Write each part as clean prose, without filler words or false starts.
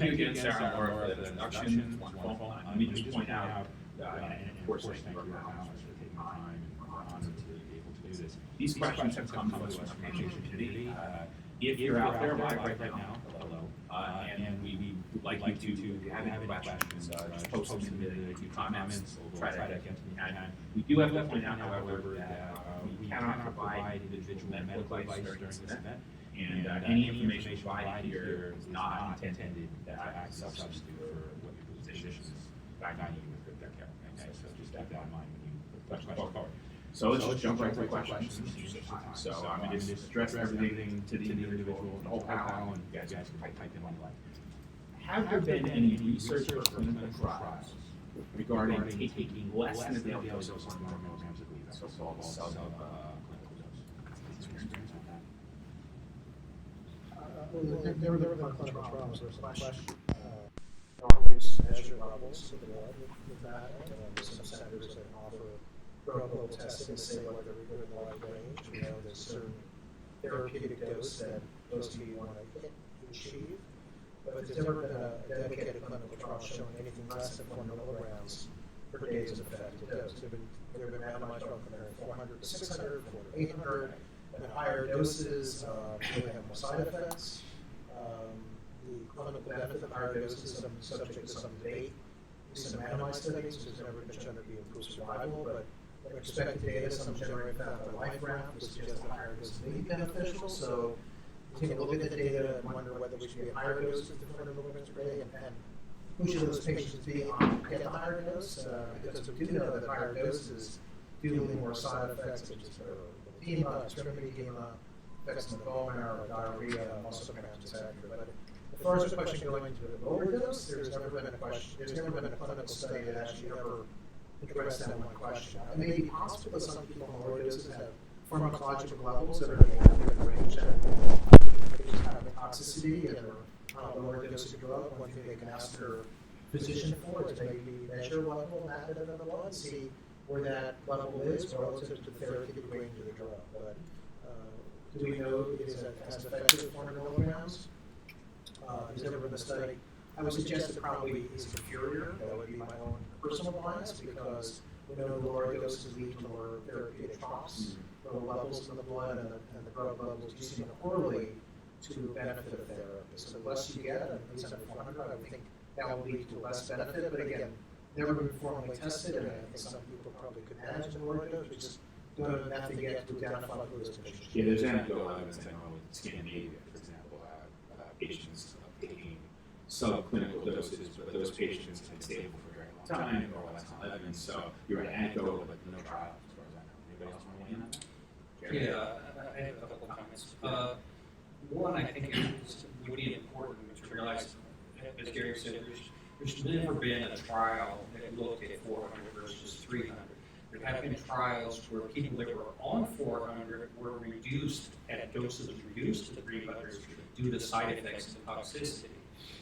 thank you again, Sarah and Laura, for the introduction. It's wonderful. Let me just point out, and of course, thank you for taking time and we're honored to be able to do this. These questions have come to us from our education committee. If you're out there live right now, hello, and we would like you to, if you have any questions, just post them in the comments. We'll try to get to the end. We do have to point out, however, that we cannot provide individual medical advice during this event. And any information provided here is not intended to act as a substitute for what your physicians guide you with their care. Okay, so just keep that in mind when you put questions forward. So let's just jump right to the questions. So I'm going to just address everything to the individual, the whole panel, and you guys can type in what you like. Have there been any research or clinical trials regarding taking less than a daily dose of 100 milligrams of weed, so-called sub-clinical dose? Well, there were clinical trials. There's a question. Always measure levels of the blood with that. There's some centers that offer drug-level testing to say whether we're in the right range. We know there's a certain therapeutic dose that most of you want to achieve. But there's never been a dedicated clinical trial showing anything less than 4 milligrams per day as an effective dose. There have been randomized trials comparing 400 to 600, 400 to 800. And at higher doses, really have more side effects. The clinical benefit of higher doses is subject to some debate. Some randomized studies, which has never been shown to be improved survival, but expected data, some generated by life graph, would suggest that higher doses may be beneficial. So take a look at the data and wonder whether we should be at higher doses than 400 milligrams per day, and who should those patients be on to get the higher dose? Because we do know that higher doses do lead more side effects, such as edema, extremity edema, effects in the bone marrow, diarrhea, muscle cramps, etc. But as far as the question going to the lower dose, there's never been a clinical study that actually ever addressed that one question. It may be possible that some people on lower doses have pharmacological levels that are in the range and have a toxicity and are on a lower dose of drug. One thing they can ask their physician for is maybe measure level in the blood and see where that level is relative to the therapeutic range of the drug. But do we know it is as effective as 400 milligrams? There's never been a study. I would suggest it probably is inferior. That would be my own personal bias because we know lower doses lead to lower therapeutic troughs, lower levels in the blood, and the drug levels do seem to correlate to benefit of therapy. So the less you get, at least under 400, I would think that will lead to less benefit. But again, never been formally tested, and I think some people probably could manage the lower dose. We just don't have enough to get to identify who those patients are. Yeah, there's anecdotal evidence I know in Scandinavia, for example, patients taking subclinical doses, but those patients have been stable for a very long time, or less than 11. So you're right, anecdotal, but no trials as far as I know. Anybody else want to weigh in on that? Yeah, I have a couple of comments. One, I think it would be important to realize, as Gary said, there's never been a trial that looked at 400 versus 300. There have been trials where people that were on 400 were reduced at doses reduced to 300 due to side effects and toxicity.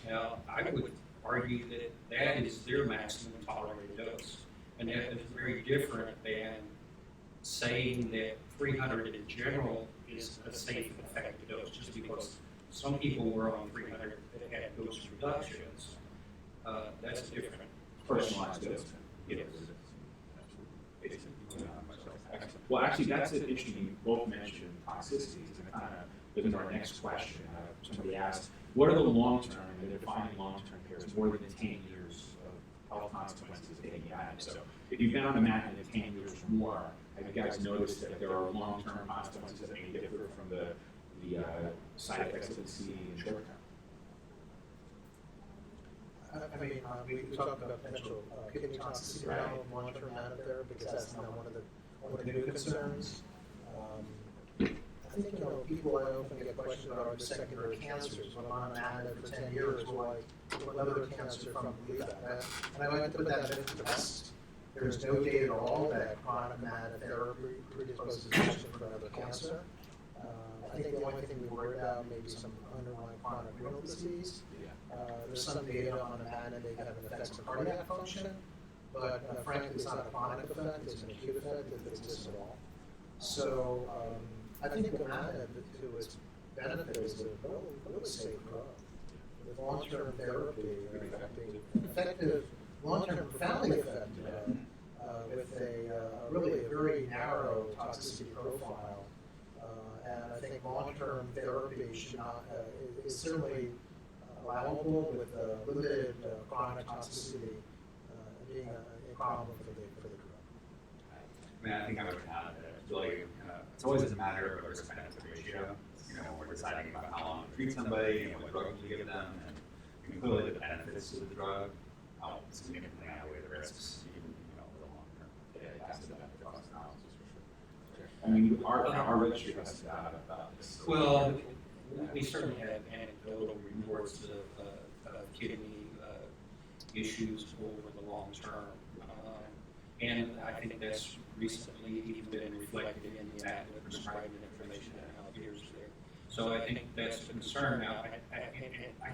Now, I would argue that that is their maximum tolerated dose, and that is very different than saying that 300 in general is a safe and effective dose, just because some people were on 300 that had dose reductions. That's different. Personalized dose. Yes. Well, actually, that's an interesting. You both mentioned toxicities, and it kind of goes into our next question. Somebody asked, what are the long-term, and they're defining long-term care as more than 10 years of health consequences of taking imatinib. So if you've been on imatinib in 10 years or more, have you guys noticed that there are long-term consequences that may differ from the side effects that we see in short term? I mean, we talked about potential kidney toxicity now in long-term imatinib therapy because that's now one of the new concerns. I think, people I often get questions about are secondary cancers. When I'm on imatinib for 10 years, what other cancer from believe that? And I like to put that into the best. There's no data at all that chronic imatinib therapy predisposes a patient for another cancer. I think the only thing we worry about may be some underlying chronic renal disease. There's some data on imatinib may have an effect on cardiac function, but frankly, it's not a chronic effect, it's an acute effect if it exists at all. So I think imatinib, to its benefit, is a really safe drug. with long-term therapy, effective, long-term profoundly effective, with really a very narrow toxicity profile. And I think long-term therapy should not, is certainly allowable with limited chronic toxicity being a problem for the drug. I mean, I think I would add that really, it's always a matter of a risk-benefit ratio. We're deciding about how long to treat somebody and what drug to give them, and clearly the benefits of the drug significantly outweigh the risks, even over the long term. Yeah, that's the benefit cost analysis for sure. I mean, our registry has data about this. Well, we certainly have anecdotal reports of kidney issues over the long term. And I think that's recently even been reflected in the adequate prescribing information and how it appears there. So I think that's a concern. Now, I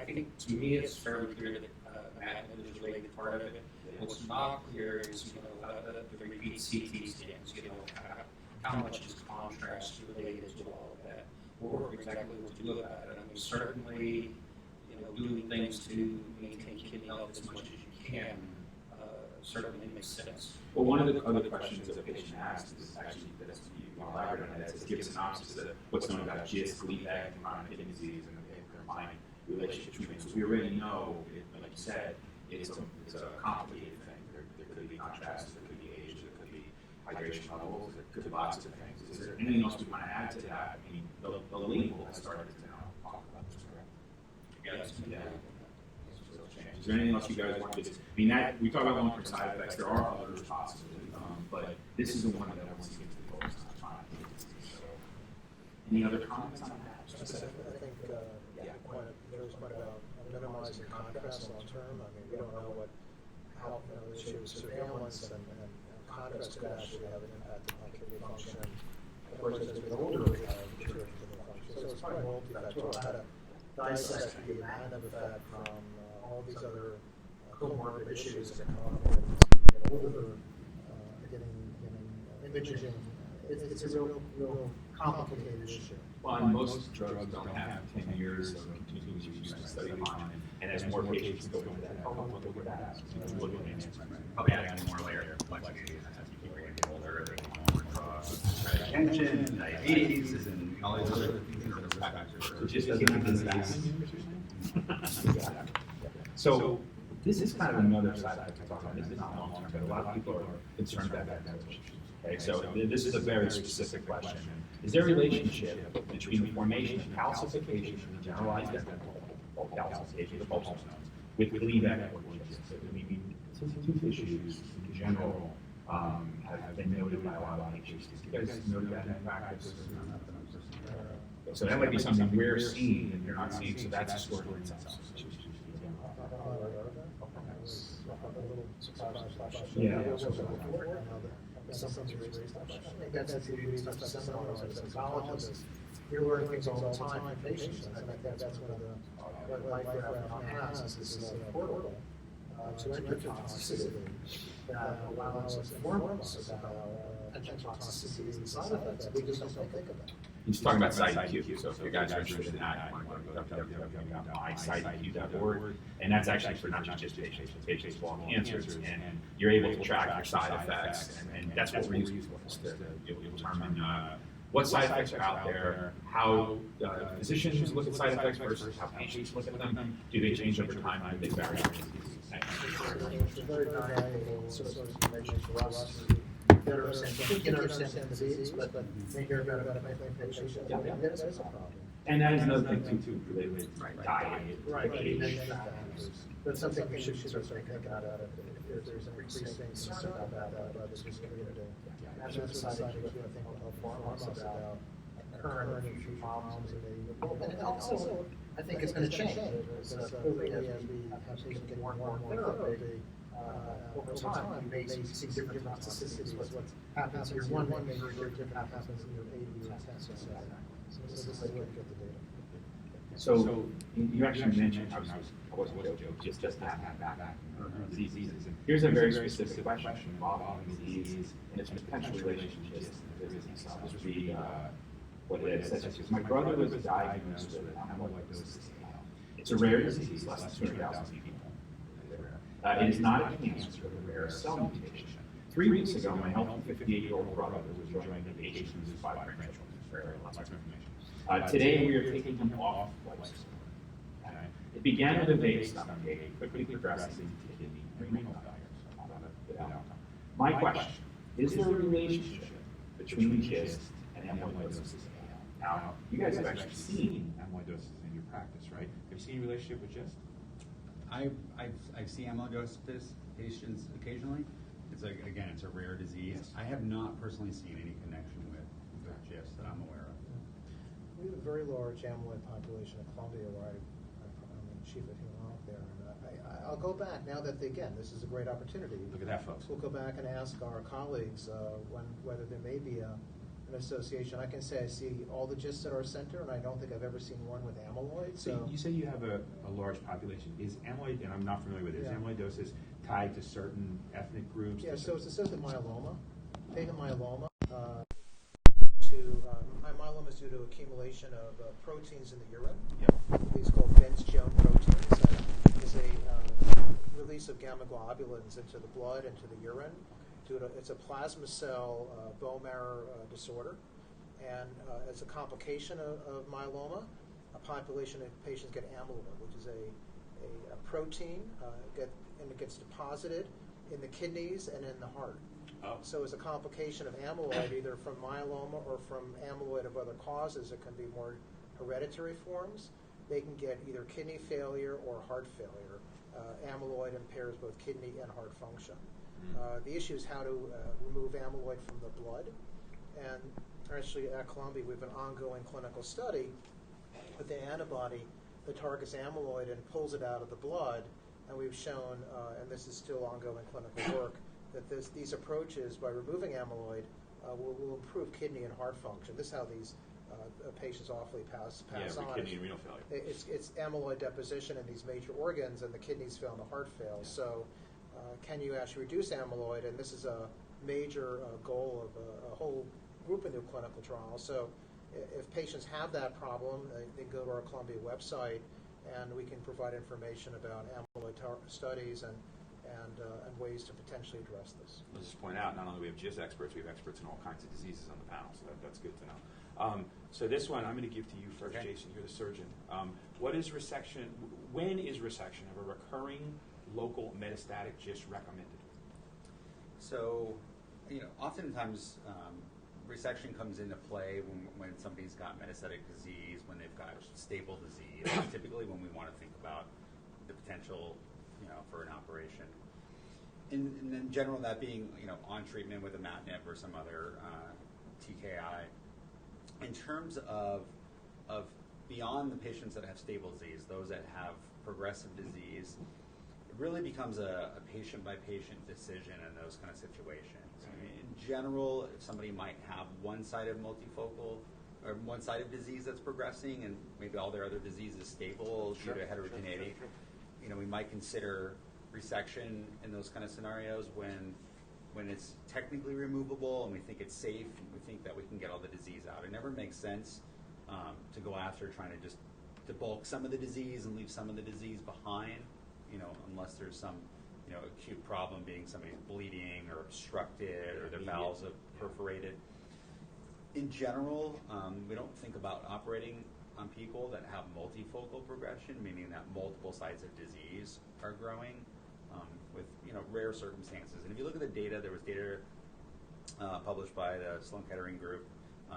think to me it's fairly clear that Madeline is related part of it. What's not clear is, the repeat CT scans, how much is contrast related to all of that, or exactly what to do about it. I mean, certainly, doing things to maintain kidney health as much as you can certainly makes sense. Well, one of the other questions that a patient asked is actually that you elaborate on that, is give a synopsis of what's known about GIST, celiac, and chronic kidney disease, and the combined relationship treatment. So we already know, like you said, it's a complicated thing. There could be contrast, there could be age, there could be hydration levels, there could be lots of things. Is there anything else we want to add to that? I mean, the label has started to now talk about this, correct? Yes. Yeah. Is there anything else you guys want to just, I mean, that, we talk about long-term side effects, there are others possibly, but this is the one that I want to get to the focus on. So, any other comments on that? I think there's quite about minimizing contrast long term. I mean, we don't know how the issue of surveillance and contrast could actually have an impact on kidney function. Of course, as we get older, we have deterioration of kidney function. So it's quite multifactorial. How to dissect the additive effect from all these other comorbid issues that come up as you get older, getting imaging. It's a real complicated issue. Well, and most drugs don't have 10 years of continuous use to study on, and as more patients go into that, look at that. Probably adding more layer complexity as people get older, they want more drugs, hypertension, diabetes, and all these other factors. So it just doesn't have this back. So this is kind of another side I can talk about. This is not long term, but a lot of people are concerned about that. Okay, so this is a very specific question. Is there a relationship between the formation of calcification in the generalized calcification of the pulse nodes with celiac or GIST? I mean, tooth issues in general have been noted by a lot of patients. Do you guys note that in practice? So that might be something we're seeing and you're not seeing, so that's a story in itself. Yeah. Something's raised. I think that's actually we stuff seminars as psychologists. You're learning things all the time in patients. And I think that's one of what life has is this is a portal to enter toxicity that allows us to inform us about potential toxicities and side effects. We just don't think about it. He's talking about SiteIQ, so if you guys are interested in that, you want to go to www.mysiteiq.org, and that's actually for not just patients with all cancers, and you're able to track your side effects, and that's what we're using for, is to determine what side effects are out there, how physicians look at side effects versus how patients look at them. Do they change over time, and do they vary? It's very valuable source of information for us. Better understand the disease, but they hear about patients. Yeah, that's a problem. And that is another thing too, related to diet, age. But something we should start thinking about if there's increasing concern about this community. As a society, I think we'll help farm us about current and future problems in the world. And also, I think it's going to change. Clearly, as we have patients get more and more therapy, over time, you may see different toxicities. What happens here one may be very different happens in your 80 or 10. So this is a way to get the data. So you actually mentioned, I wasn't joking, just back diseases. Here's a very specific question involving disease and its potential relationships to the business. This would be what it is. My brother was diagnosed with amyloidosis. It's a rare disease, less than 200,000 people. It is not a cancer, but a rare cell mutation. 3 weeks ago, my healthy 58-year-old brother was joining the patients with 5 grandchildren. Very lots of information. Today, we are taking him off life support. Okay? It began with a vague stomach ache, quickly progressing to kidney and renal failure. My question, is there a relationship between GIST and amyloidosis? Now, you guys have actually seen amyloidosis in your practice, right? Have you seen a relationship with GIST? I've seen amyloidosis patients occasionally. It's it's a rare disease. Yes. I have not personally seen any connection with GIST that I'm aware of. We have a very large amyloid population in Columbia, where I'm the chief of hemonc there. And I'll go back now that this is a great opportunity. Look at that, folks. We'll go back and ask our colleagues whether there may be an association. I can say I see all the GISTs at our center, and I don't think I've ever seen one with amyloid. So you say you have a large population. Is amyloid, and I'm not familiar with it, is amyloidosis tied to certain ethnic groups? Yeah, so it's associated with myeloma, fatal myeloma. Myeloma is due to accumulation of proteins in the urine. Yep. These called Benz-Jones proteins. Is a release of gamma globulins into the blood, into the urine. It's a plasma cell bone marrow disorder, and as a complication of myeloma, a population of patients get amyloid, which is a protein, and it gets deposited in the kidneys and in the heart. Oh. So as a complication of amyloid, either from myeloma or from amyloid of other causes, it can be more hereditary forms. They can get either kidney failure or heart failure. Amyloid impairs both kidney and heart function. The issue is how to remove amyloid from the blood. And actually at Columbia, we have an ongoing clinical study with the antibody that targets amyloid and pulls it out of the blood. And we've shown, and this is still ongoing clinical work, that these approaches, by removing amyloid, will improve kidney and heart function. This is how these patients awfully pass on. Kidney and renal failure. It's amyloid deposition in these major organs, and the kidneys fail and the heart fails. So can you actually reduce amyloid? And this is a major goal of a whole group of new clinical trials. So if patients have that problem, they go to our Columbia website, and we can provide information about amyloid studies and ways to potentially address this. Let's just point out, not only do we have GIST experts, we have experts in all kinds of diseases on the panel, so that's good to know. So this one, I'm going to give to you first, okay. Jason, you're the surgeon. What is resection, when is resection of a recurring local metastatic GIST recommended? So, oftentimes resection comes into play when somebody's got metastatic disease, when they've got stable disease. Typically when we want to think about the potential, for an operation. In general, that being, on treatment with imatinib or some other TKI. In terms of beyond the patients that have stable disease, those that have progressive disease, it really becomes a patient-by-patient decision in those kind of situations. I mean, in general, if somebody might have one-sided multifocal or one-sided disease that's progressing and maybe all their other disease is stable due to heterogeneity, we might consider resection in those kind of scenarios when it's technically removable and we think it's safe and we think that we can get all the disease out. It never makes sense to go after trying to just debulk some of the disease and leave some of the disease behind, unless there's some acute problem, being somebody's bleeding or obstructed or their bowels have perforated. In general, we don't think about operating on people that have multifocal progression, meaning that multiple sites of disease are growing with rare circumstances. And if you look at the data, there was data published by the Sloan Kettering group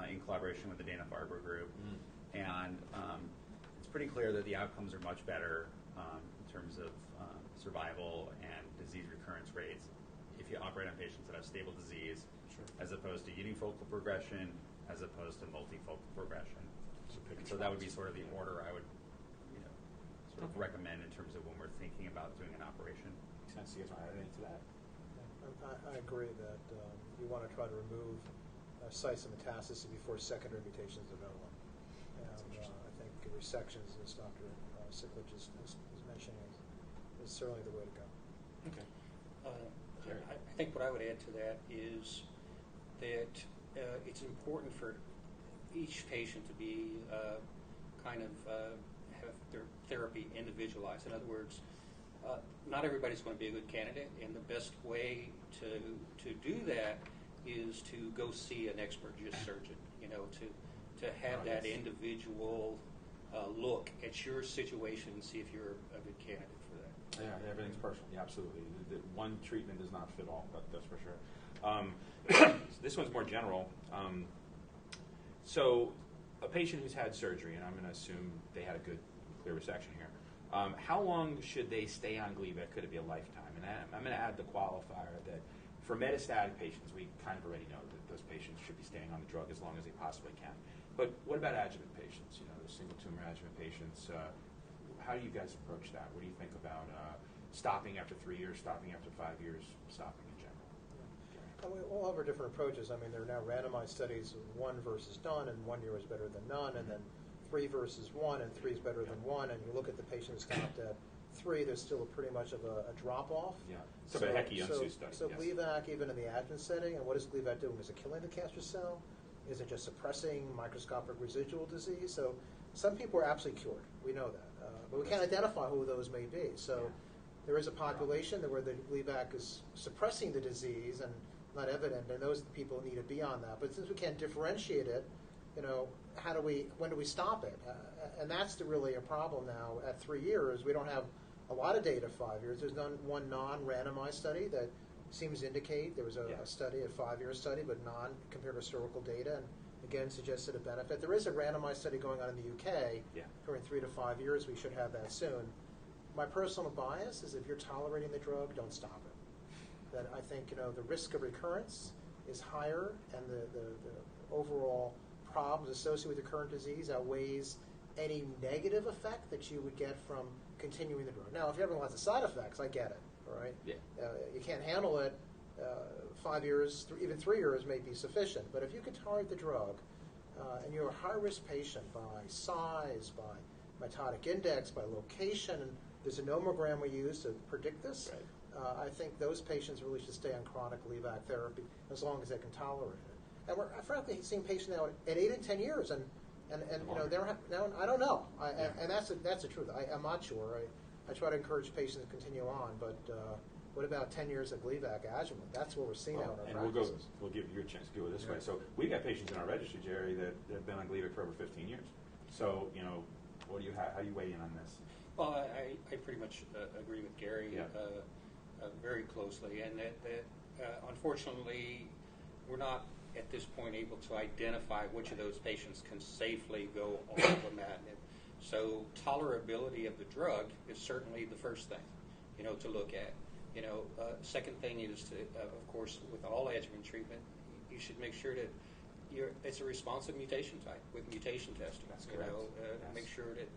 in collaboration with the Dana-Farber group, and it's pretty clear that the outcomes are much better in terms of survival and disease recurrence rates if you operate on patients that have stable disease, as opposed to unifocal progression, as opposed to multifocal progression. So that would be sort of the order I would sort of recommend in terms of when we're thinking about doing an operation. Makes sense. You guys want to add anything to that? I agree that you want to try to remove sites of metastasis before secondary mutations develop. And I think resections, as Dr. Siklich is mentioning, is certainly the way to go. Okay. I think what I would add to that is that it's important for each patient to be have their therapy individualized. In other words, not everybody's going to be a good candidate, and the best way to do that is to go see an expert GIST surgeon. To have that individual look at your situation and see if you're a good candidate for that. Yeah, everything's personal. Yeah, absolutely. One treatment does not fit all. That's for sure. This one's more general. So, a patient who's had surgery, and I'm going to assume they had a good, clear resection here. How long should they stay on Gleevec? Could it be a lifetime? And I'm going to add the qualifier that for metastatic patients, we kind of already know that those patients should be staying on the drug as long as they possibly can. But what about adjuvant patients? The single tumor adjuvant patients. How do you guys approach that? What do you think about stopping after 3 years, stopping after 5 years, stopping in general? And we all have our different approaches. I mean, there are now randomized studies of 1 versus none, and 1 year is better than none, and then 3 versus 1, and 3 is better than 1. And you look at the patient who stopped at 3, there's still pretty much of a drop-off. Yeah. So the Hecky-Unsu study. So yes. Gleevec, even in the adjuvant setting, and what is Gleevec doing? Is it killing the cancer cell? Is it just suppressing microscopic residual disease? So some people are absolutely cured. We know that. But we can't identify who those may be. So there is a population where the Gleevec is suppressing the disease and not evident, and those people need to be on that. But since we can't differentiate it, when do we stop it? And that's really a problem now. At 3 years, we don't have a lot of data. 5 years, there's one non-randomized study that seems to indicate there was a study, a 5-year study, but non compared to historical data, and again suggested a benefit. There is a randomized study going on in the UK during 3 to 5 years. We should have that soon. My personal bias is if you're tolerating the drug, don't stop it. That I think the risk of recurrence is higher, and the overall problems associated with the current disease outweighs any negative effect that you would get from continuing the drug. Now, if you're having lots of side effects, I get it. All right, you can't handle it. 5 years, even 3 years may be sufficient. But if you can tolerate the drug, and you're a high-risk patient by size, by mitotic index, by location, and there's a nomogram we use to predict this. Right. I think those patients really should stay on chronic Gleevec therapy as long as they can tolerate it. And we're frankly seeing patients now at 8 and 10 years, and they're now I don't know, and that's the truth. I'm not sure. I try to encourage patients to continue on, but what about 10 years of Gleevec adjuvant? That's what we're seeing out in our practices. We'll give you a chance to do it this way. So we've got patients in our registry, Jerry, that have been on Gleevec for over 15 years. So, what do you have? How do you weigh in on this? Well, I pretty much agree with Gary very closely, and that unfortunately we're not at this point able to identify which of those patients can safely go on imatinib. So tolerability of the drug is certainly the first thing, to look at. Second thing is to, of course, with all adjuvant treatment, you should make sure that it's a responsive mutation type with mutation testing. That's correct. Make sure that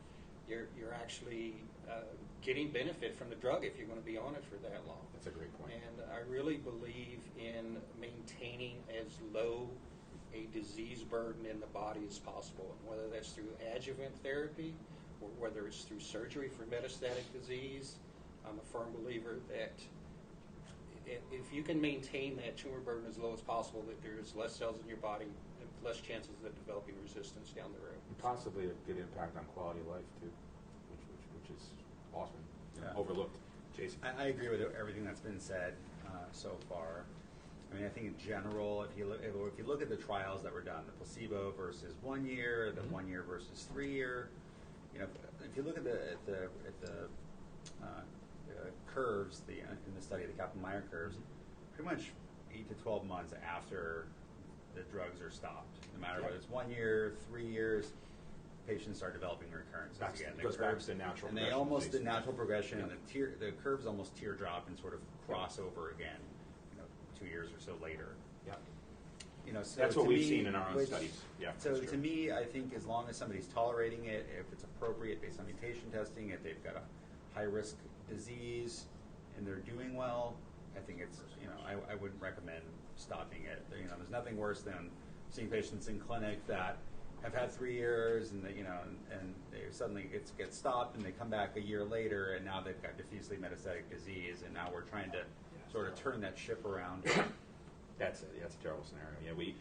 you're actually getting benefit from the drug if you're going to be on it for that long. That's a great point. And I really believe in maintaining as low a disease burden in the body as possible, and whether that's through adjuvant therapy or whether it's through surgery for metastatic disease. I'm a firm believer that if you can maintain that tumor burden as low as possible, that there's less cells in your body, and less chances of developing resistance down the road. And possibly a good impact on quality of life too, which is often overlooked. Jason, I agree with everything that's been said so far. I mean, I think in general, if you look at the trials that were done, the placebo versus 1 year, the 1 year versus 3 year, if you look at the curves, in the study, the Kaplan-Meier curves, pretty much 8 to 12 months after the drugs are stopped, no matter whether it's 1 year, 3 years, patients start developing recurrences again. It goes back to the natural and progression. The natural progression, and the curves almost teardrop and sort of cross over again, 2 years or so later. Yeah. So that's what we've seen in our own studies. Yeah. So to me, I think as long as somebody's tolerating it, if it's appropriate based on mutation testing, if they've got a high-risk disease and they're doing well, I think it's, I wouldn't recommend stopping it. There's nothing worse than seeing patients in clinic that have had 3 years and they suddenly get stopped and they come back a year later and now they've got diffusely metastatic disease, and now we're trying to sort of turn that ship around. That's a terrible scenario. Yeah,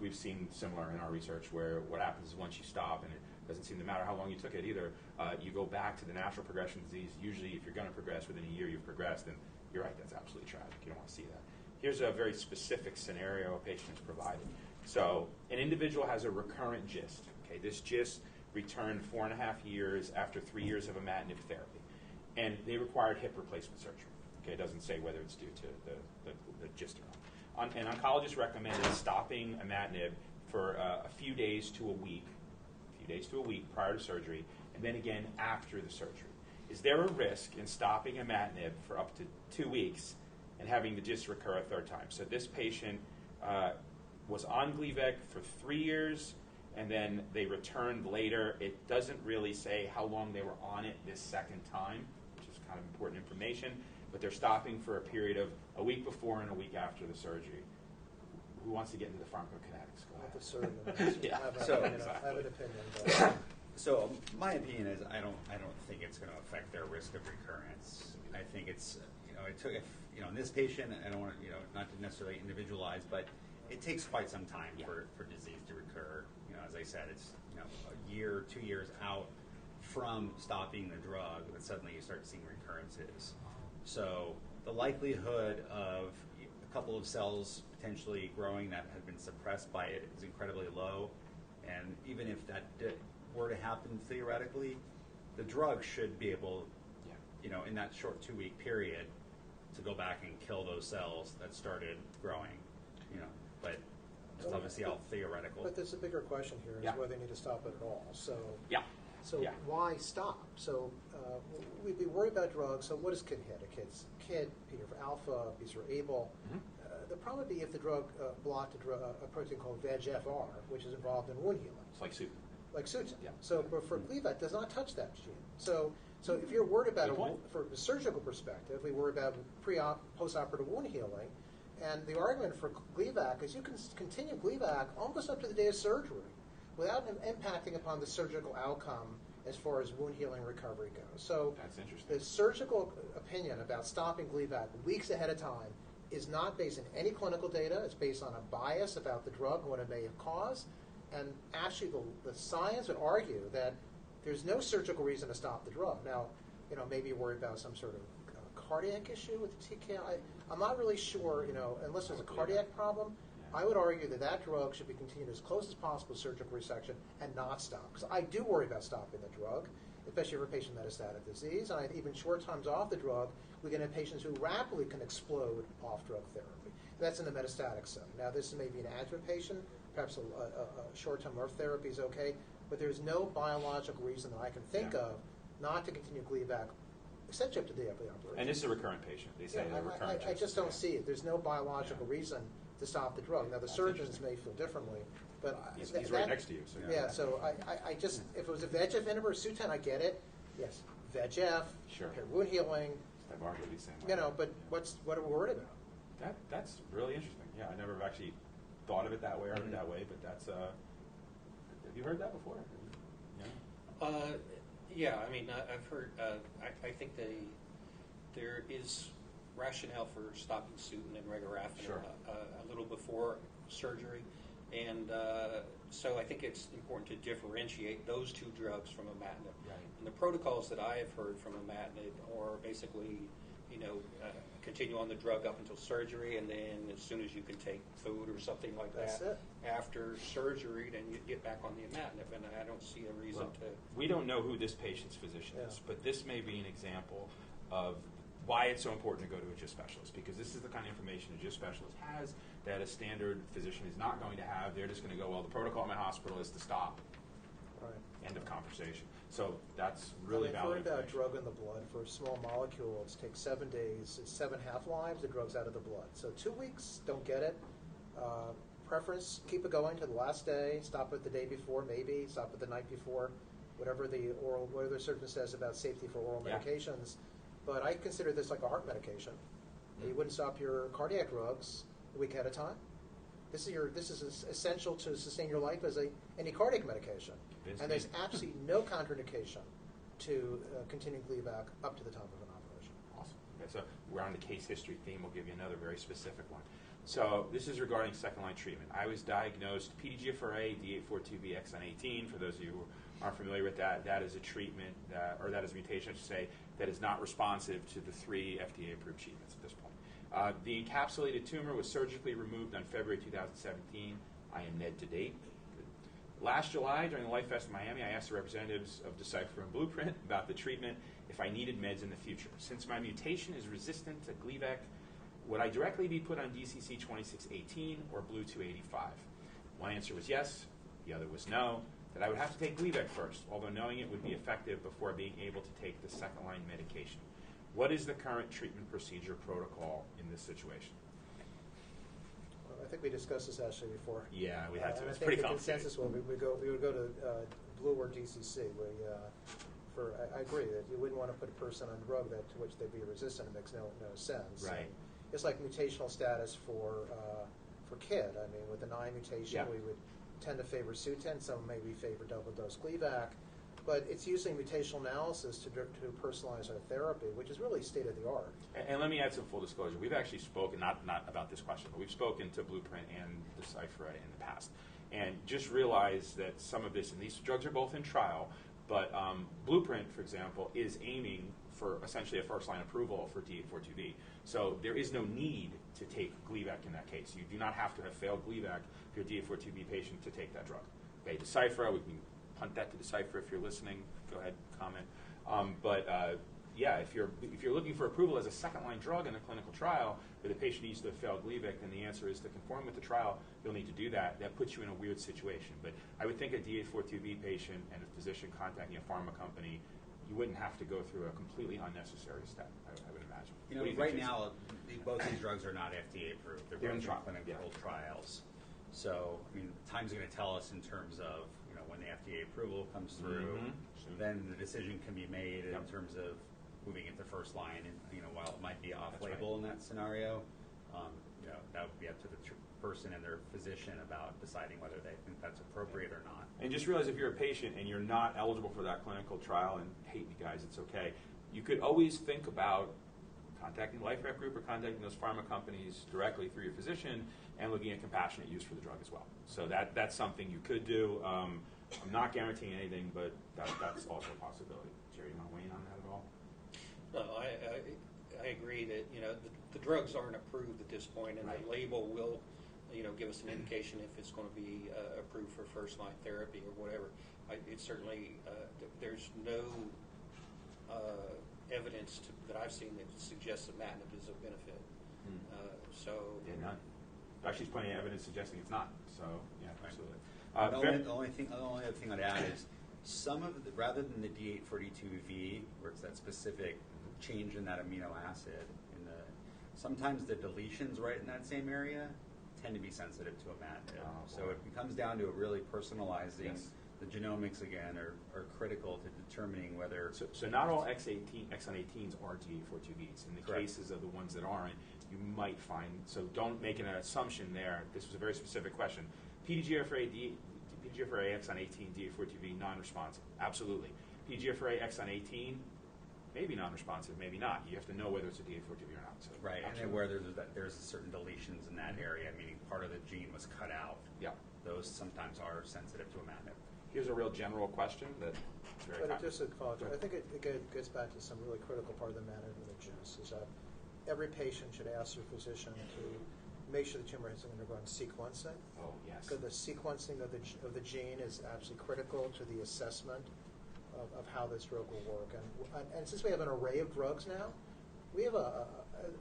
we've seen similar in our research where what happens is once you stop and Doesn't seem to matter how long you took it either. You go back to the natural progression of disease. Usually, if you're going to progress within a year, you've progressed, and you're right, that's absolutely tragic. You don't want to see that. Here's a very specific scenario a patient has provided. So an individual has a recurrent GIST. Okay, this GIST returned 4.5 years after 3 years of imatinib therapy, and they required hip replacement surgery. Okay, it doesn't say whether it's due to the GIST or not. An oncologist recommended stopping imatinib for a few days to a week prior to surgery, and then again after the surgery. Is there a risk in stopping imatinib for up to 2 weeks and having the GIST recur a third time? So this patient was on Gleevec for 3 years, and then they returned later. It doesn't really say how long they were on it this second time, which is kind of important information, but they're stopping for a period of a week before and a week after the surgery. Who wants to get into the pharmacokinetics? Go ahead. The surgeon. Yeah. I have an opinion. So my opinion is I don't think it's going to affect their risk of recurrence. I think it's in this patient, I don't want to not to necessarily individualize, but it takes quite some time for disease to recur. As I said, it's a year, 2 years out from stopping the drug that suddenly you start seeing recurrences. So the likelihood of a couple of cells potentially growing that have been suppressed by it is incredibly low. And even if that were to happen theoretically, the drug should be able, in that short 2 week period, to go back and kill those cells that started growing. But it's obviously all theoretical. But there's a bigger question here: is whether they need to stop it at all. So why stop? So we'd be worried about drugs. So what does KIT hit? A KIT, Peter for alpha, B's for Abel. The problem would be if the drug blocked a protein called VEGFR, which is involved in wound healing. It's like Susan. Like Susan. Yeah. So for Gleevec does not touch that gene. So if you're worried about from a surgical perspective, we worry about post-operative wound healing. And the argument for Gleevec is you can continue Gleevec almost up to the day of surgery without impacting upon the surgical outcome as far as wound healing recovery goes. So that's interesting. The surgical opinion about stopping Gleevec weeks ahead of time is not based on any clinical data. It's based on a bias about the drug and what it may have caused. And actually, the science would argue that there's no surgical reason to stop the drug. Now, maybe you're worried about some sort of cardiac issue with the TKI. I'm not really sure, unless there's a cardiac problem. I would argue that drug should be continued as close as possible to surgical resection and not stop. Because I do worry about stopping the drug, especially for patient metastatic disease. And even short times off the drug, we can have patients who rapidly can explode off drug therapy. That's in the metastatic setting. Now, this may be an adjuvant patient. Perhaps a short-term ERF therapy is okay. But there's no biological reason that I can think of not to continue Gleevec, essentially up to the day of the operation. And this is a recurrent patient. They say they're recurrent. I just don't see it. There's no biological reason to stop the drug. Now, the surgeons may feel differently, but he's right next to you. So so I just, if it was a VEGF inhibitor, Sutent, I get it. Yes, VEGF, wound healing. I've argued the same way. But what are we worried about? That's really interesting. Yeah, I never actually thought of it that way or heard it that way, but that's. Have you heard that before? Yeah, I mean, I've heard. I think there is rationale for stopping Sutent and regorafenib a little before surgery, and so I think it's important to differentiate those two drugs from imatinib. Right. And the protocols that I have heard from imatinib are basically, continue on the drug up until surgery, and then as soon as you can take food or something like that after surgery, then you get back on the imatinib, and I don't see a reason to. We don't know who this patient's physician is, but this may be an example of why it's so important to go to a GIST specialist, because this is the kind of information a GIST specialist has that a standard physician is not going to have. They're just going to go, well, the protocol in my hospital is to stop. Right. End of conversation. So that's really valid. We've heard about drug in the blood for a small molecule. It takes 7 days. It's 7 half-lives. The drug's out of the blood. So 2 weeks, don't get it. Preference, keep it going to the last day. Stop it the day before, maybe. Stop it the night before. Whatever the surgeon says about safety for oral medications. But I consider this like a heart medication. You wouldn't stop your cardiac drugs a week at a time. This is essential to sustain your life as any cardiac medication. And there's absolutely no contraindication to continuing Gleevec up to the time of an operation. Awesome. Okay, so we're on the case history theme. We'll give you another very specific one. So this is regarding second-line treatment. I was diagnosed PDGFRA, D842B, exon 18. For those of you who aren't familiar with that, that is a treatment, or that is a mutation, I should say, that is not responsive to the 3 FDA-approved treatments at this point. The encapsulated tumor was surgically removed on February 2017. I am Ned to date. Last July, during the Life Fest in Miami, I asked the representatives of Decipher and Blueprint about the treatment if I needed meds in the future. Since my mutation is resistant to Gleevec, would I directly be put on DCC 2618 or Blue 285? One answer was yes, the other was no, that I would have to take Gleevec first, although knowing it would be effective before being able to take the second-line medication. What is the current treatment procedure protocol in this situation? Well, I think we discussed this actually before. Yeah, we had to. And It's I pretty think the complicated. consensus we would go to Blue or DCC. I agree that you wouldn't want to put a person on a drug to which they'd be resistant. It makes no sense. Right. It's like mutational status for KID. I mean, with the 9 mutation, we would tend to favor Sutent. Some maybe favor double dose Gleevec. But it's using mutational analysis to personalize our therapy, which is really state of the art. And let me add some full disclosure. We've actually spoken, not about this question, but we've spoken to Blueprint and Decipher in the past. And just realize that some of this, and these drugs are both in trial, but Blueprint, for example, is aiming for essentially a first-line approval for D842V. So there is no need to take Gleevec in that case. You do not have to have failed Gleevec if you're a D842V patient to take that drug. Okay, Decipher, we can punt that to Decipher if you're listening. Go ahead, comment. If you're looking for approval as a second-line drug in a clinical trial where the patient needs to have failed Gleevec, then the answer is to conform with the trial. You'll need to do that. That puts you in a weird situation. But I would think a D842V patient and a physician contacting a pharma company, you wouldn't have to go through a completely unnecessary step, I would imagine. You know, right now, both these drugs are not FDA approved. They're both in clinical trials. So, I mean, time's going to tell us in terms of, when the FDA approval comes through, then the decision can be made in terms of moving into first line. And, while it might be off-label in that scenario, that would be up to the person and their physician about deciding whether they think that's appropriate or not. And just realize if you're a patient and you're not eligible for that clinical trial, and hate me guys, it's okay, you could always think about contacting the Life Rep Group or contacting those pharma companies directly through your physician and looking at compassionate use for the drug as well. So that's something you could do. I'm not guaranteeing anything, but that's also a possibility. Jerry, you want to weigh in on that at all? No, I agree that the drugs aren't approved at this point, and the label will give us an indication if it's going to be approved for first line therapy or whatever. It's certainly there's no evidence that I've seen that suggests that imatinib is of benefit. None. Actually, there's plenty of evidence suggesting it's not. So yeah, absolutely. The only other thing I'd add is rather than the D842V, where it's that specific change in that amino acid, sometimes the deletions right in that same area tend to be sensitive to imatinib. So it comes down to really personalizing. Yes. The genomics again are critical to determining whether. So not all exon 18s are D842Vs. In the Correct. cases of the ones that aren't, you might find. So don't make an assumption there. This was a very specific question. PDGFRA exon 18 D842V non-responsive. Absolutely. PDGFRA exon 18 maybe non-responsive, maybe not. You have to know whether it's a D842V or not. So right, and then where there's certain deletions in that area, meaning part of the gene was cut out. Yeah. Those sometimes are sensitive to imatinib. Here's a real general question that's very But common. just a follow-up, I think it gets back to some really critical part of the management of juice, is that every patient should ask their physician to make sure the tumor hasn't undergone sequencing. Oh, yes. Because the sequencing of the gene is absolutely critical to the assessment of how this drug will work. And since we have an array of drugs now, we have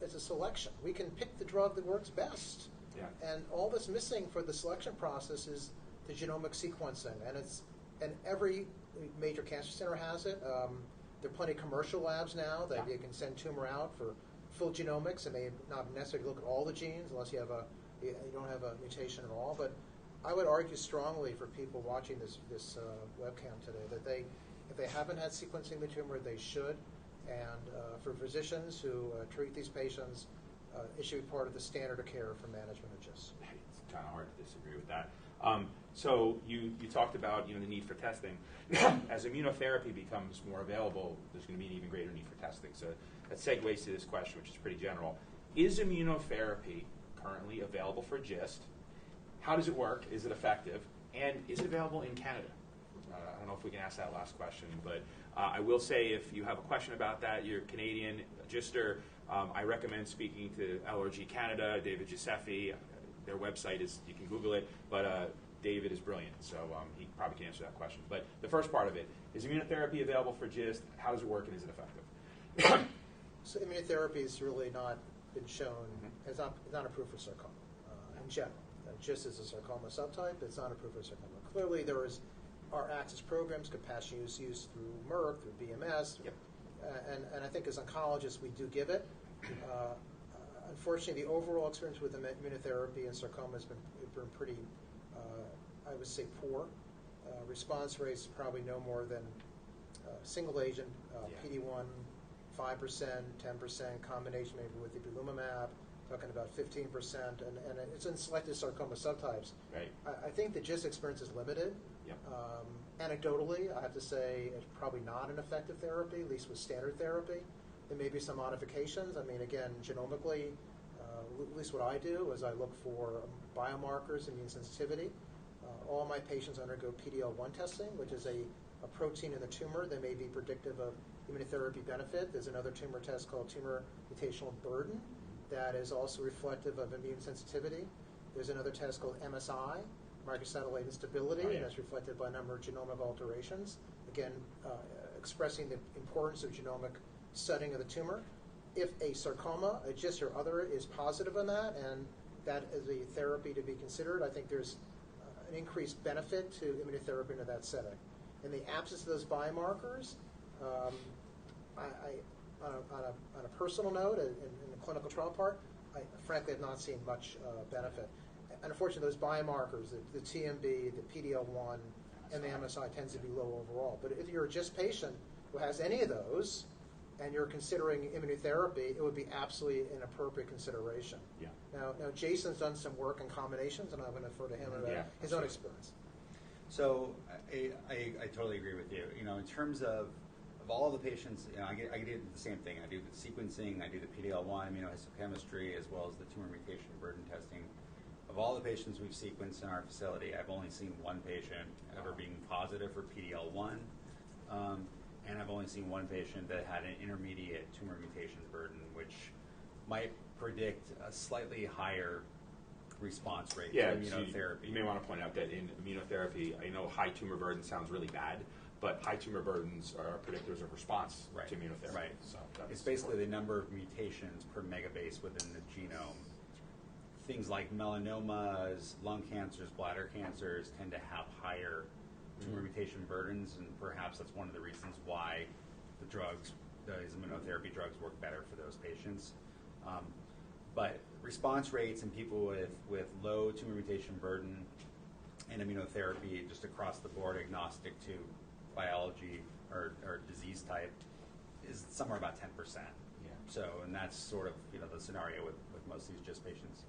it's a selection. We can pick the drug that works best. Yeah. And all that's missing for the selection process is the genomic sequencing, and every major cancer center has it. There are plenty of commercial labs now that you can send tumor out for full genomics, and may not necessarily look at all the genes unless you don't have a mutation at all. But I would argue strongly for people watching this webcam today that if they haven't had sequencing of the tumor, they should. And for physicians who treat these patients, it should be part of the standard of care for management of GIST. It's kind of hard to disagree with that. So you talked about the need for testing. As immunotherapy becomes more available, there's going to be an even greater need for testing. So that segues to this question, which is pretty general. Is immunotherapy currently available for GIST? How does it work? Is it effective? And is it available in Canada? I don't know if we can ask that last question, but I will say if you have a question about that, you're Canadian, Gister, I recommend speaking to LRG Canada, David Giuseppe. Their website is, you can Google it, but David is brilliant, so he probably can answer that question. But the first part of it, is immunotherapy available for GIST? How does it work, and is it effective? So immunotherapy has really not been shown, it's not approved for sarcoma in general. GIST is a sarcoma subtype, it's not approved for sarcoma. Clearly there are access programs, compassionate use used through Merck, through BMS, Yep. and I think as oncologists we do give it. Unfortunately, the overall experience with immunotherapy and sarcoma has been pretty, I would say, poor. Response rates probably no more than single agent, PD-1, 5%, 10%, combination maybe with ipilimumab, talking about 15%, and it's in selected sarcoma subtypes. Right. I think the GIST experience is limited. Yep. Anecdotally, I have to say it's probably not an effective therapy, at least with standard therapy. There may be some modifications. I mean, again, genomically, at least what I do is I look for biomarkers, immune sensitivity. All my patients undergo PD-L1 testing, which is a protein in the tumor that may be predictive of immunotherapy benefit. There's another tumor test called tumor mutational burden that is also reflective of immune sensitivity. There's another test called MSI, microsatellite instability, and that's reflected by a number of genomic alterations. Again, expressing the importance of genomic studying of the tumor. If a sarcoma, a GIST or other, is positive on that, and that is a therapy to be considered, I think there's an increased benefit to immunotherapy in that setting. In the absence of those biomarkers, on a personal note, in the clinical trial part, I frankly have not seen much benefit. And unfortunately, those biomarkers, the TMB, the PD-L1, and the MSI tends to be low overall. But if you're a GIST patient who has any of those, and you're considering immunotherapy, it would be absolutely an appropriate consideration. Yeah. Now, Jason's done some work in combinations, and I'm going to refer to him about his own experience. So I totally agree with you. You know, in terms of all the patients, you know, I do the same thing. I do the sequencing, I do the PD-L1 immunohistochemistry, as well as the tumor mutation burden testing. Of all the patients we've sequenced in our facility, I've only seen one patient ever being positive for PD-L1. And I've only seen one patient that had an intermediate tumor mutation burden, which might predict a slightly higher response rate to immunotherapy. You may want to point out that in immunotherapy, I know high tumor burden sounds really bad, but high tumor burdens are predictors of response to immunotherapy. Right. So it's basically the number of mutations per megabase within the genome. Things like melanomas, lung cancers, bladder cancers tend to have higher tumor mutation burdens, and perhaps that's one of the reasons why these immunotherapy drugs work better for those patients. But response rates in people with low tumor mutation burden and immunotherapy just across the board, agnostic to biology or disease type, is somewhere about 10%. Yeah. So, and that's sort of the scenario with most of these GIST patients.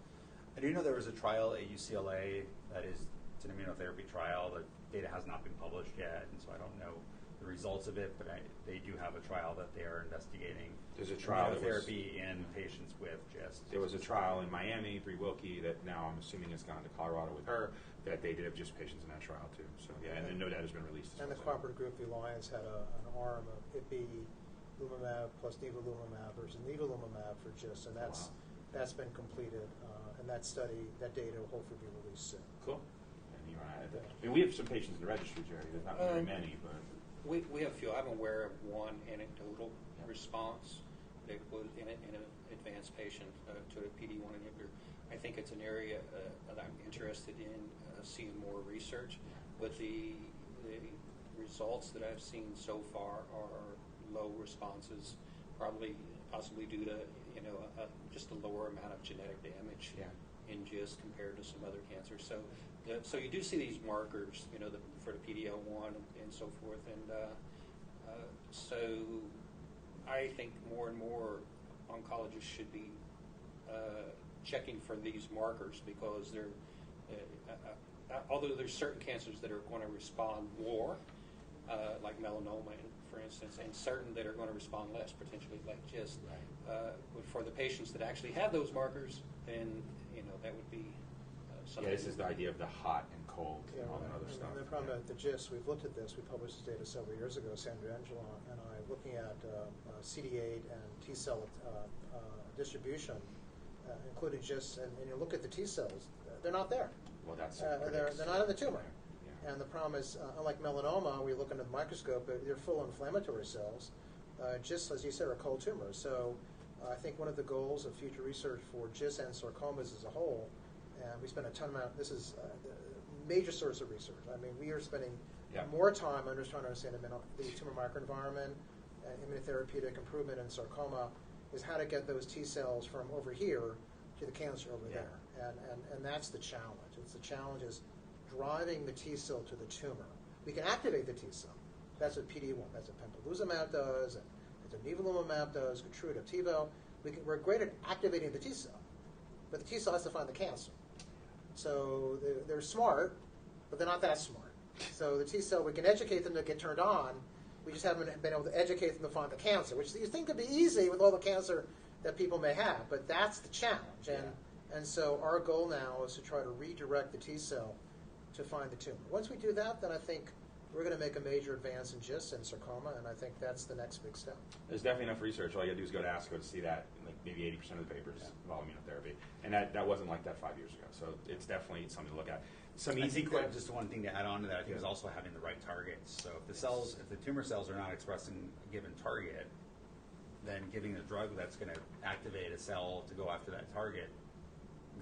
I do know there was a trial at UCLA it's an immunotherapy trial. The data has not been published yet, and so I don't know the results of it, but they do have a trial that they are investigating. There's a trial immunotherapy in patients with GIST. There was a trial in Miami, Bree Wilkie, that now I'm assuming has gone to Colorado with her, that they did have GIST patients in that trial too. So yeah, and then no data has been released. And the cooperative group, the Alliance, had an arm of ipilimumab plus nivolumab versus nivolumab for GIST, and that's been completed, and that data will hopefully be released soon. Cool. And you want to add that? I mean, we have some patients in the registry, Jerry. There's not very many, but we have a few. I'm aware of one anecdotal response that was in an advanced patient to a PD-1 inhibitor. I think it's an area that I'm interested in seeing more research, but the results that I've seen so far are low responses, possibly due to just a lower amount of genetic damage in GIST compared to some other cancers. So you do see these markers, for the PD-L1 and so forth, and so I think more and more oncologists should be checking for these markers, because although there's certain cancers that are going to respond more, like melanoma, for instance, and certain that are going to respond less, potentially like GIST. For the patients that actually have those markers, then that would be something. Yeah, this is the idea of the hot and cold and all that other stuff. And the problem at the GIST, we've looked at this, we published this data several years ago, Sandra Angela and I, looking at CD8 and T cell distribution, including GIST, and you look at the T cells, they're not there. Well, that's They're not in the tumor. Yeah. And the problem is, unlike melanoma, we look under the microscope, they're full inflammatory cells. GIST, as you said, are cold tumors. So I think one of the goals of future research for GIST and sarcomas as a whole, and we spend a ton of this is the major source of research. I mean, we are spending more time trying to understand the tumor microenvironment, immunotherapeutic improvement in sarcoma, is how to get those T cells from over here to the cancer over there. And that's the challenge. The challenge is driving the T cell to the tumor. We can activate the T cell. That's what PD-1, that's what pembrolizumab does, and that's what nivolumab does, Keytruda, Opdivo. We're great at activating the T cell, but the T cell has to find the cancer. So they're smart, but they're not that smart. So the T cell, we can educate them to get turned on. We just haven't been able to educate them to find the cancer, which you think could be easy with all the cancer that people may have, but that's the challenge. And so our goal now is to try to redirect the T cell to find the tumor. Once we do that, then I think we're going to make a major advance in GIST and sarcoma, and I think that's the next big step. There's definitely enough research. All you got to do is go to ASCO to see that, like maybe 80% of the papers involve immunotherapy. And that wasn't like that 5 years ago. So it's definitely something to look at. Some easy questions. Just one thing to add on to that, I think, is also having the right targets. So if the tumor cells are not expressing a given target, then giving a drug that's going to activate a cell to go after that target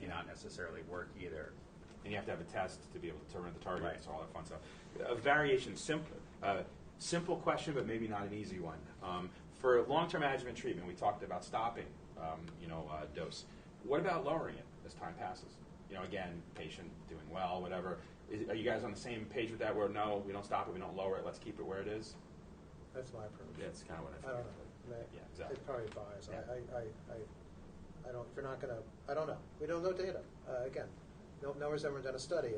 may not necessarily work either. And you have to have a test to be able to determine the target, Right. so all that fun stuff. A variation, simple question, but maybe not an easy one. For long-term adjuvant treatment, we talked about stopping, dose. What about lowering it as time passes? Again, patient doing well, whatever. Are you guys on the same page with that? Where no, we don't stop it, we don't lower it. Let's keep it where it is. That's my approach. That's kind of what I I think. don't know. Yeah, exactly. It's probably biased. Yeah. I don't. If you're not going to, I don't know. We don't know data. Again, no one's ever done a study.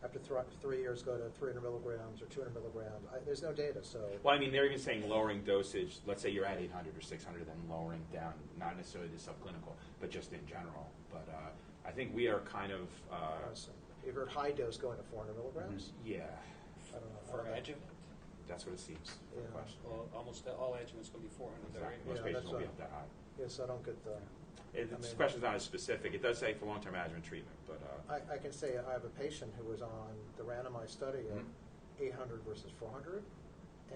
After 3 years, go to 300 milligrams or 200 milligrams. There's no data. So. Well, I mean, they're even saying lowering dosage. Let's say you're at 800 or 600, then lowering down, not necessarily the subclinical, but just in general. But I think we are kind of. You've heard high dose going to 400 milligrams. Yeah, I don't know. For adjuvant? that's what it seems. For the Yeah. question. Well, almost all adjuvants going to be 400, Exactly. right? Most Yeah, patients that's will be right. up that high. Yes, I don't get the. This question's not as specific. It does say for long-term adjuvant treatment, but I can say I have a patient who was on the randomized study of 800 versus 400,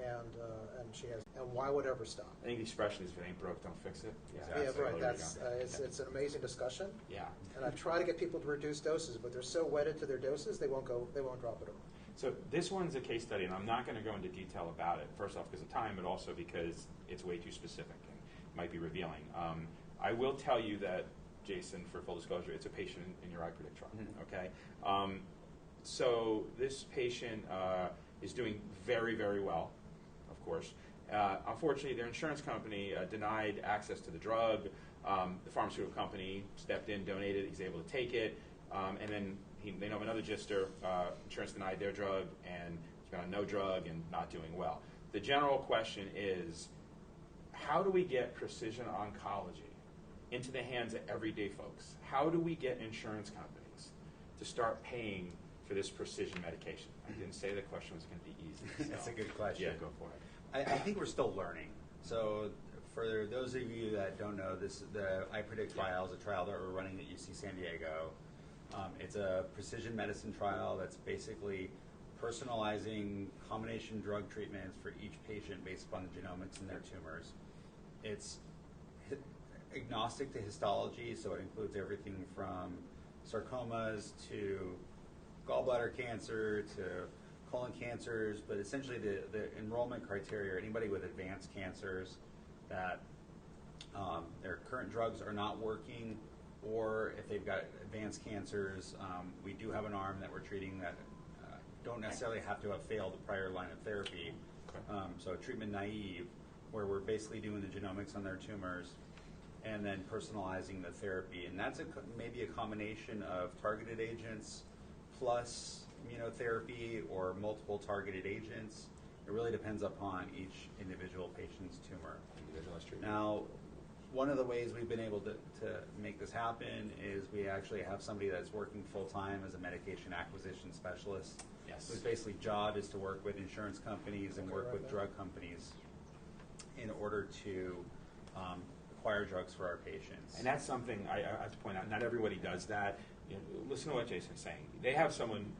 and she has. And why would ever stop? I think the expression is if it ain't broke, don't fix it. Yeah, so right. there you That's go. it's an amazing discussion, Yeah. and I try to get people to reduce doses, but they're so wedded to their doses they won't drop it all. So this one's a case study, and I'm not going to go into detail about it, first off because of time, but also because it's way too specific and might be revealing. I will tell you that, Jason, for full disclosure, it's a patient in your iPredict trial, okay? So this patient is doing very, very well, of course. Unfortunately, their insurance company denied access to the drug. The pharmaceutical company stepped in, donated, he's able to take it, and then they know of another gister, insurance denied their drug, and he's been on no drug and not doing well. The general question is, how do we get precision oncology into the hands of everyday folks? How do we get insurance companies to start paying for this precision medication? I didn't say the question was going to be easy. That's so- a good question. Yeah, go for it. I think we're still learning. So for those of you that don't know, the iPredict trial is a trial that we're running at UC San Diego. It's a precision medicine trial that's basically personalizing combination drug treatments for each patient based upon the genomics in their tumors. It's agnostic to histology, so it includes everything from sarcomas to gallbladder cancer to colon cancers, but essentially the enrollment criteria are anybody with advanced cancers that their current drugs are not working, or if they've got advanced cancers, we do have an arm that we're treating that don't necessarily have to have failed a prior line of therapy. So treatment naive, where we're basically doing the genomics on their tumors and then personalizing the therapy. And that's maybe a combination of targeted agents plus immunotherapy or multiple targeted agents. It really depends upon each individual patient's tumor. Individualized treatment. Now, one of the ways we've been able to make this happen is we actually have somebody that's working full-time as a medication acquisition specialist. Yes. Whose basically job is to work with insurance companies and work with Okay. drug companies in order to acquire drugs for our patients. And that's something I have to point out. Not everybody does that. You know, listen to what Jason's saying. They have someone,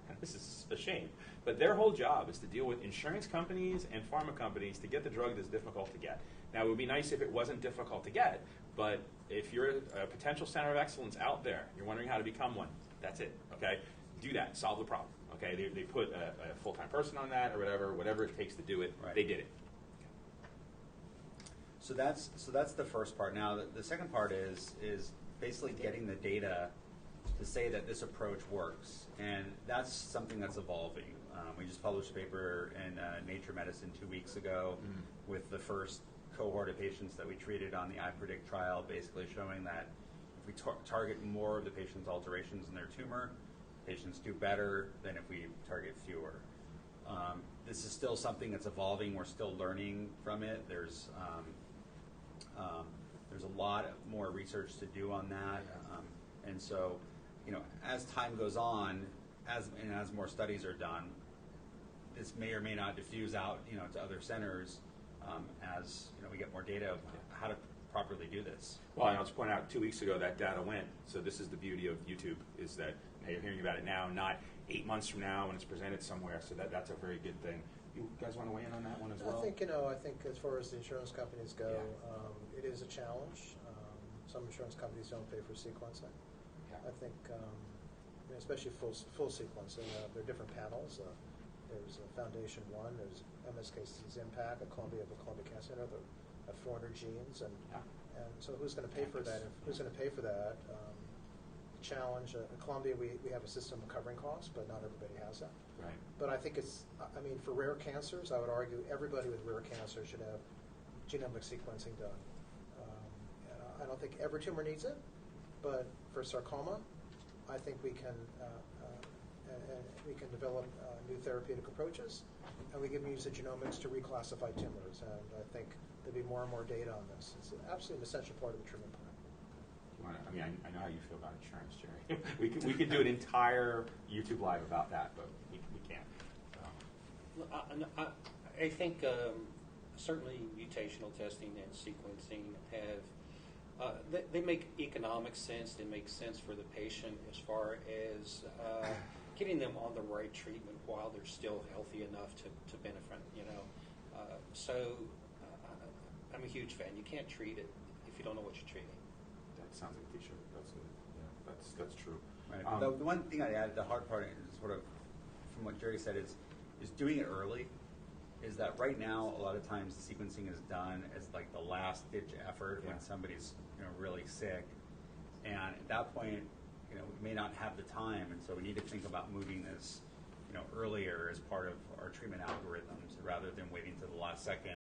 and this is a shame, but their whole job is to deal with insurance companies and pharma companies to get the drug that's difficult to get. Now, it would be nice if it wasn't difficult to get, but if you're a potential center of excellence out there, you're wondering how to become one, that's it, okay? Do that. Solve the problem, okay? They put a full-time person on that or whatever it takes to do it. Right. They did it. So that's the first part. Now the second part is basically getting the data to say that this approach works, and that's something that's evolving. We just published a paper in Nature Medicine 2 weeks ago with the first cohort of patients that we treated on the iPredict trial, basically showing that if we target more of the patient's alterations in their tumor, patients do better than if we target fewer. This is still something that's evolving. We're still learning from it. There's a lot more research to do on that, and so, as time goes on, as more studies are done, this may or may not diffuse out, to other centers as we get more data of how to properly do this. Well, I'll just point out 2 weeks ago that data went. So this is the beauty of YouTube, is that you're hearing about it now, not 8 months from now when it's presented somewhere. So that's a very good thing. You guys want to weigh in on that one as well? I think as far as the insurance companies go, it is a challenge. Some insurance companies don't pay for sequencing. Yeah. I think, especially full sequencing, there are different panels. There's Foundation One, there's MSKC's Impact, Columbia Cancer Center, have 400 genes, and so who's going to pay for that? Who's going to pay for that? Challenge at Columbia, we have a system of covering costs, but not everybody has that. Right. But I think for rare cancers, I would argue everybody with rare cancer should have genomic sequencing done. I don't think every tumor needs it, but for sarcoma, I think we can develop new therapeutic approaches, and we can use the genomics to reclassify tumors. And I think there'll be more and more data on this. It's absolutely an essential part of the treatment plan. I know how you feel about insurance, Jerry. we could do an entire YouTube live about that, but we can't. I think certainly mutational testing and sequencing have they make economic sense. They make sense for the patient as far as getting them on the right treatment while they're still healthy enough to benefit. I'm a huge fan. You can't treat it if you don't know what you're treating. That sounds like a t-shirt. That's good. Yeah, that's true. Right. The one thing I'd add, the hard part is sort of from what Jerry said is doing it early. Is that right now a lot of times the sequencing is done as like the last ditch effort when somebody's really sick, and at that point we may not have the time, and so we need to think about moving this earlier as part of our treatment algorithms rather than waiting to the last second.